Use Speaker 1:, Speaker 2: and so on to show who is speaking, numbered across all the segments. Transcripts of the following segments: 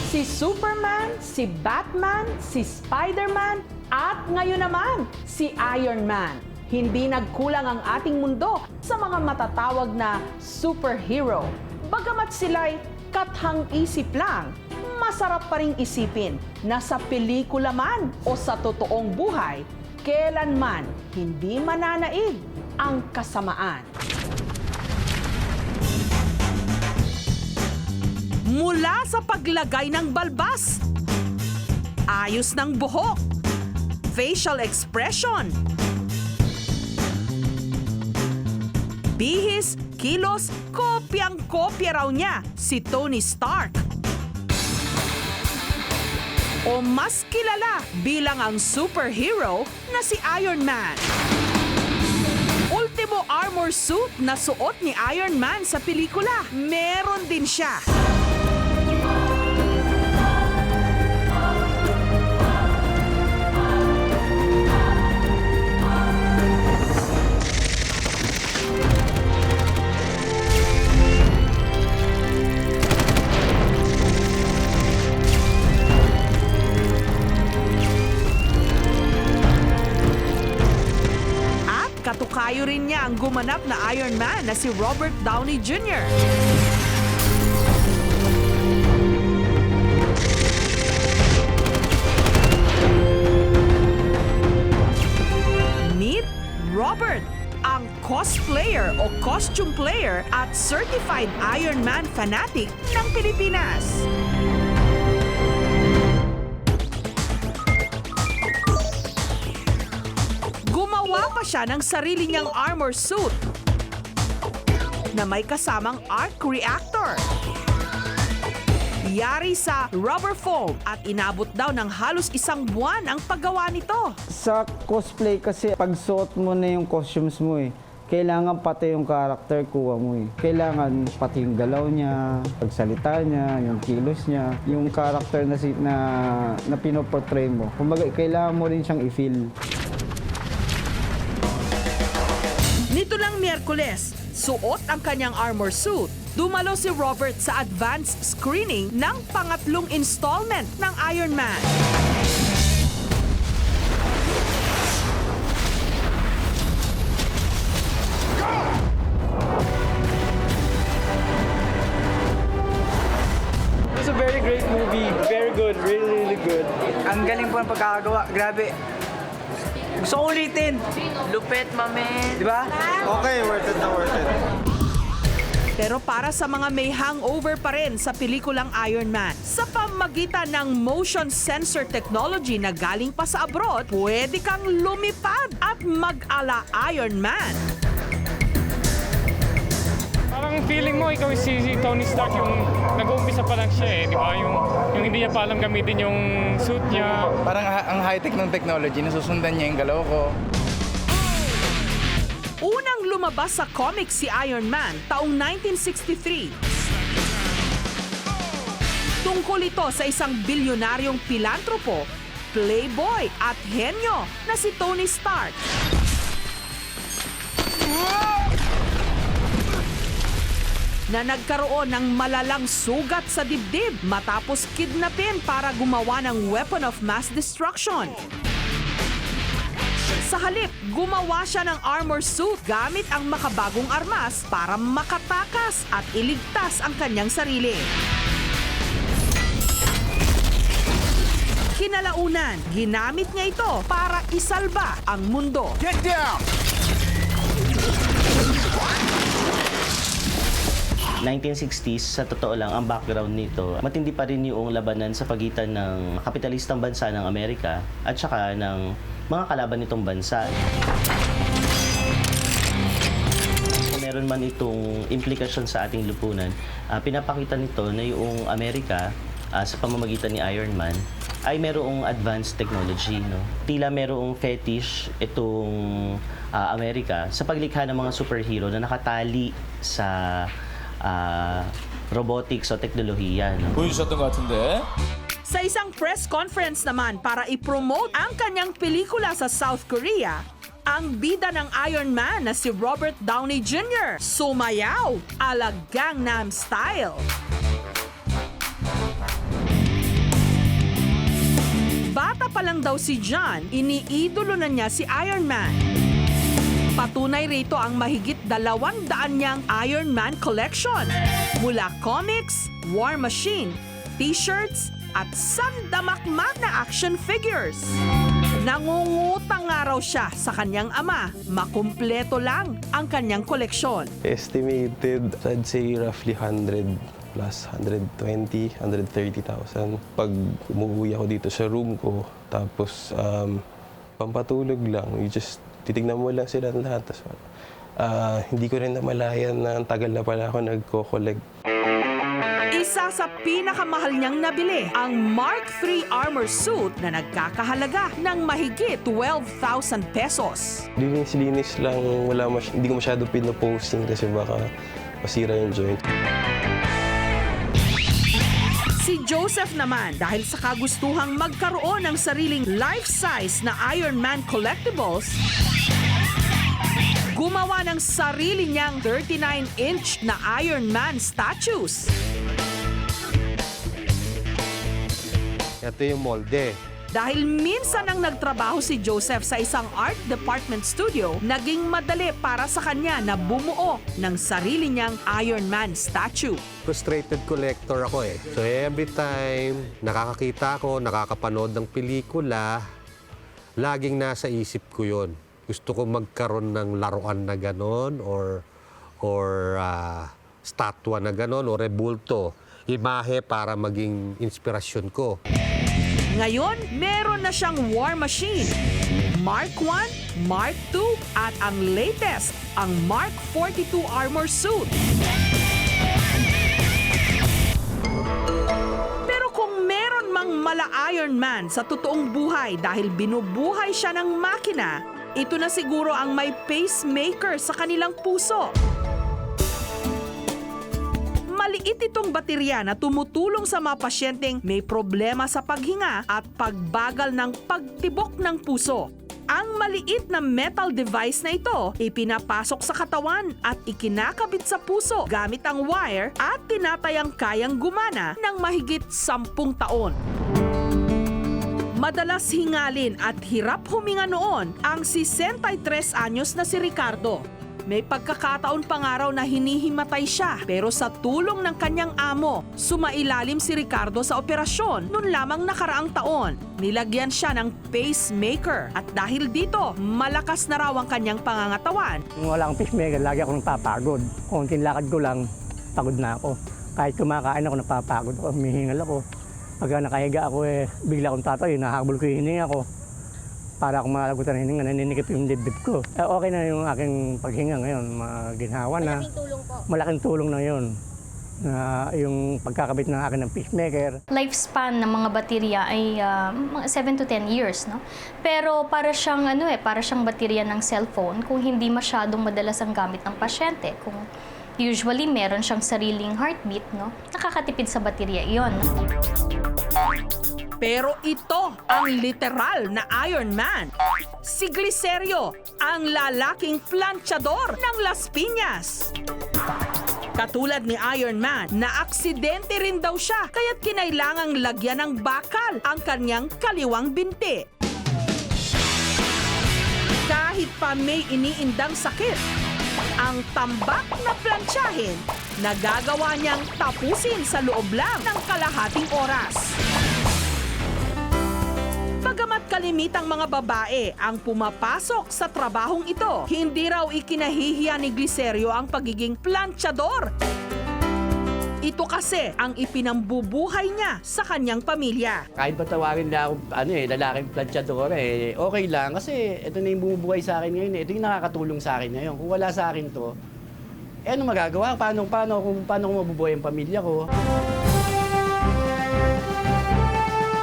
Speaker 1: Si Superman, si Batman, si Spider-Man, at ngayon naman, si Iron Man. Hindi nagkulang ang ating mundo sa mga matatawag na superhero. Bagamat sila'y kathang-isip lang, masarap pa ring isipin na sa pelikula man o sa totoong buhay, kailanman hindi mananaig ang kasamaan. Mula sa paglagay ng balbas, ayos ng buhok, facial expression, bihis, kilos, kopyang-kopya raw niya si Tony Stark. O mas kilala bilang ang superhero na si Iron Man. Ultimo armor suit na suot ni Iron Man sa pelikula, meron din siya. Katukayo rin niya ang gumanap na Iron Man na si Robert Downey Jr. Meet Robert, ang cosplayer o costume player at certified Iron Man fanatic ng Pilipinas. Gumawa pa siya ng sarili niyang armor suit na may kasamang arc reactor. Yari sa rubber foam at inabot daw ng halos 1 buwan ang paggawa nito.
Speaker 2: Sa cosplay kasi, pag suot mo na yung costumes mo kailangan pati yung character kuha mo Kailangan pati yung galaw niya, pagsalita niya, yung kilos niya, yung character na pinoportray mo. Kumbaga, kailangan mo rin siyang i-feel.
Speaker 1: Nito lang Miyerkules, suot ang kanyang armor suit. Dumalo si Robert sa advanced screening ng pangatlong installment ng Iron Man.
Speaker 3: It's a very great movie. Very good. Really, really good.
Speaker 4: Ang galing po ng pagkakagawa. Grabe. Gusto ko ulitin.
Speaker 5: Lupit, mamen.
Speaker 4: Di ba?
Speaker 3: Okay, worth it na worth it.
Speaker 1: Pero para sa mga may hangover pa rin sa pelikulang Iron Man, sa pamagitan ng motion sensor technology na galing pa sa abroad, pwede kang lumipad at mag-ala Iron Man.
Speaker 6: Parang feeling mo, ikaw si Tony Stark, yung nag-uumpisa pa lang siya di ba? Yung hindi niya pa alam gamitin yung suit niya.
Speaker 7: Parang ang high-tech ng technology, nasusundan niya yung galaw ko.
Speaker 1: Unang lumabas sa comics si Iron Man taong 1963. Tungkol ito sa isang bilyonaryong pilantropo, playboy at henyo na si Tony Stark. Na nagkaroon ng malalang sugat sa dibdib matapos kidnapin para gumawa ng weapon of mass destruction. Sa halip, gumawa siya ng armor suit gamit ang makabagong armas para makatakas at iligtas ang kanyang sarili. Kinalaunan, ginamit niya ito para isalba ang mundo.
Speaker 7: Get down!
Speaker 8: 1960s, sa totoo lang, ang background nito, matindi pa rin yung labanan sa pagitan ng kapitalistang bansa ng Amerika at saka ng mga kalaban nitong bansa. Meron man itong implikasyon sa ating lipunan, pinapakita nito na yung Amerika, sa pamamagitan ni Iron Man, ay merong advanced technology. Tila merong fetish itong Amerika sa paglikha ng mga superhero na nakatali sa robotics o teknolohiya.
Speaker 3: 보여주셨던 것 같은데.
Speaker 1: Sa isang press conference naman para i-promote ang kanyang pelikula sa South Korea, ang bida ng Iron Man na si Robert Downey Jr. sumayaw ala Gangnam Style. pa lang daw si John, iniidolo na niya si Iron Man. Patunay rito ang mahigit 200 niyang Iron Man collection. Mula comics, war machine, t-shirts, at sandamakmak na action figures. Nangungutang nga raw siya sa kanyang ama. Makumpleto lang ang kanyang koleksyon.
Speaker 5: Estimated, I'd say roughly 100 plus 120, 130,000. Pag umuwi ako dito sa room ko, tapos pampatulog lang, you just titignan mo lang sila lahat. Tapos, hindi ko rin namalayan na ang tagal na pala ako nagko-collect.
Speaker 1: Isa sa pinakamahal niyang nabili, ang Mark III armor suit na nagkakahalaga ng mahigit 12,000 pesos.
Speaker 5: Linis-linis lang, hindi ko masyado pinoposting kasi baka masira yung joint.
Speaker 1: Si Joseph naman, dahil sa kagustuhang magkaroon ng sariling life-size na Iron Man collectibles, gumawa ng sarili niyang 39-inch na Iron Man statues.
Speaker 9: Ito yung molde.
Speaker 1: Dahil minsan nang nagtrabaho si Joseph sa isang art department studio, naging madali para sa kanya na bumuo ng sarili niyang Iron Man statue.
Speaker 9: Frustrated collector ako eh. So every time nakakakita ako, nakakapanood ng pelikula, laging nasa isip ko yon. Gusto ko magkaroon ng laruan na ganon or statwa na ganon o rebulto, imahe para maging inspirasyon ko.
Speaker 1: Ngayon, meron na siyang war machine. Mark I, Mark II, at ang latest, ang Mark 42 armor suit. Pero kung meron mang mala Iron Man sa totoong buhay dahil binubuhay siya ng makina, ito na siguro ang may pacemaker sa kanilang puso. Maliit itong baterya na tumutulong sa mga pasyenteng may problema sa paghinga at pagbagal ng pagtibok ng puso. Ang maliit na metal device na ito, ipinapasok sa katawan at ikinakabit sa puso gamit ang wire at tinatayang kayang gumana ng mahigit 10 taon. Madalas hingalin at hirap huminga noon ang 63 anyos na si Ricardo. May pagkakataon pa nga raw na hinihimatay siya, pero sa tulong ng kanyang amo, sumailalim si Ricardo sa operasyon noon lamang nakaraang taon. Nilagyan siya ng pacemaker at dahil dito, malakas na raw ang kanyang pangangatawan.
Speaker 10: Kung wala akong pacemaker, lagi ako napapagod. Konting lakad ko lang, pagod na ako. Kahit kumakain ako, napapagod ako, humihingal ako. Pagka nakahiga ako, bigla akong tatayo, nahabol ko yung hininga ko. Para akong malagutan ng hininga, naninikip yung dibdib ko. Okay na yung aking paghinga ngayon, ginhawa na.
Speaker 11: Malaking tulong po.
Speaker 10: Malaking tulong na yun. Yung pagkakabit ng akin ng pacemaker.
Speaker 11: Lifespan ng mga baterya ay 7 to 10 years, no? Pero para siyang para siyang baterya ng cellphone kung hindi masyadong madalas ang gamit ng pasyente. Kung usually meron siyang sariling heartbeat, no? Nakakatipid sa baterya 'yon.
Speaker 1: Pero ito ang literal na Iron Man. Si Glicerio, ang lalaking planchador ng Las Piñas. Katulad ni Iron Man, na-aksidente rin daw siya kaya't kinailangang lagyan ng bakal ang kanyang kaliwang binti. Kahit pa may iniindang sakit, ang tambak na plantsahin, nagagawa niyang tapusin sa loob lang ng kalahating oras. Bagamat kalimitang mga babae ang pumapasok sa trabahong ito, hindi raw ikinahihiya ni Glicerio ang pagiging planchador. Ito kasi ang ipinambubuhay niya sa kanyang pamilya.
Speaker 10: Kahit ba tawagin na akong lalaking planchador, okay lang. Kasi ito na yung bumubuhay sa akin ngayon. Ito yung nakakatulong sa akin ngayon. Kung wala sa akin to, ano magagawa? Paano ko mabubuhay ang pamilya ko?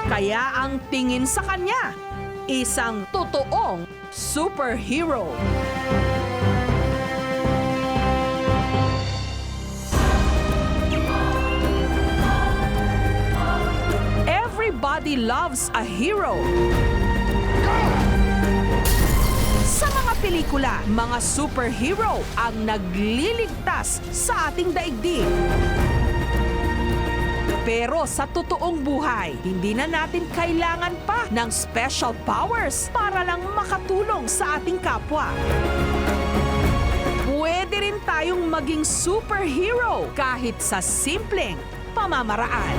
Speaker 1: Kaya ang tingin sa kanya, isang totoong superhero. Everybody loves a hero. Sa mga pelikula, mga superhero ang nagliligtas sa ating daigdig. Pero sa totoong buhay, hindi na natin kailangan pa ng special powers para lang makatulong sa ating kapwa. Pwede rin tayong maging superhero kahit sa simpleng pamamaraan.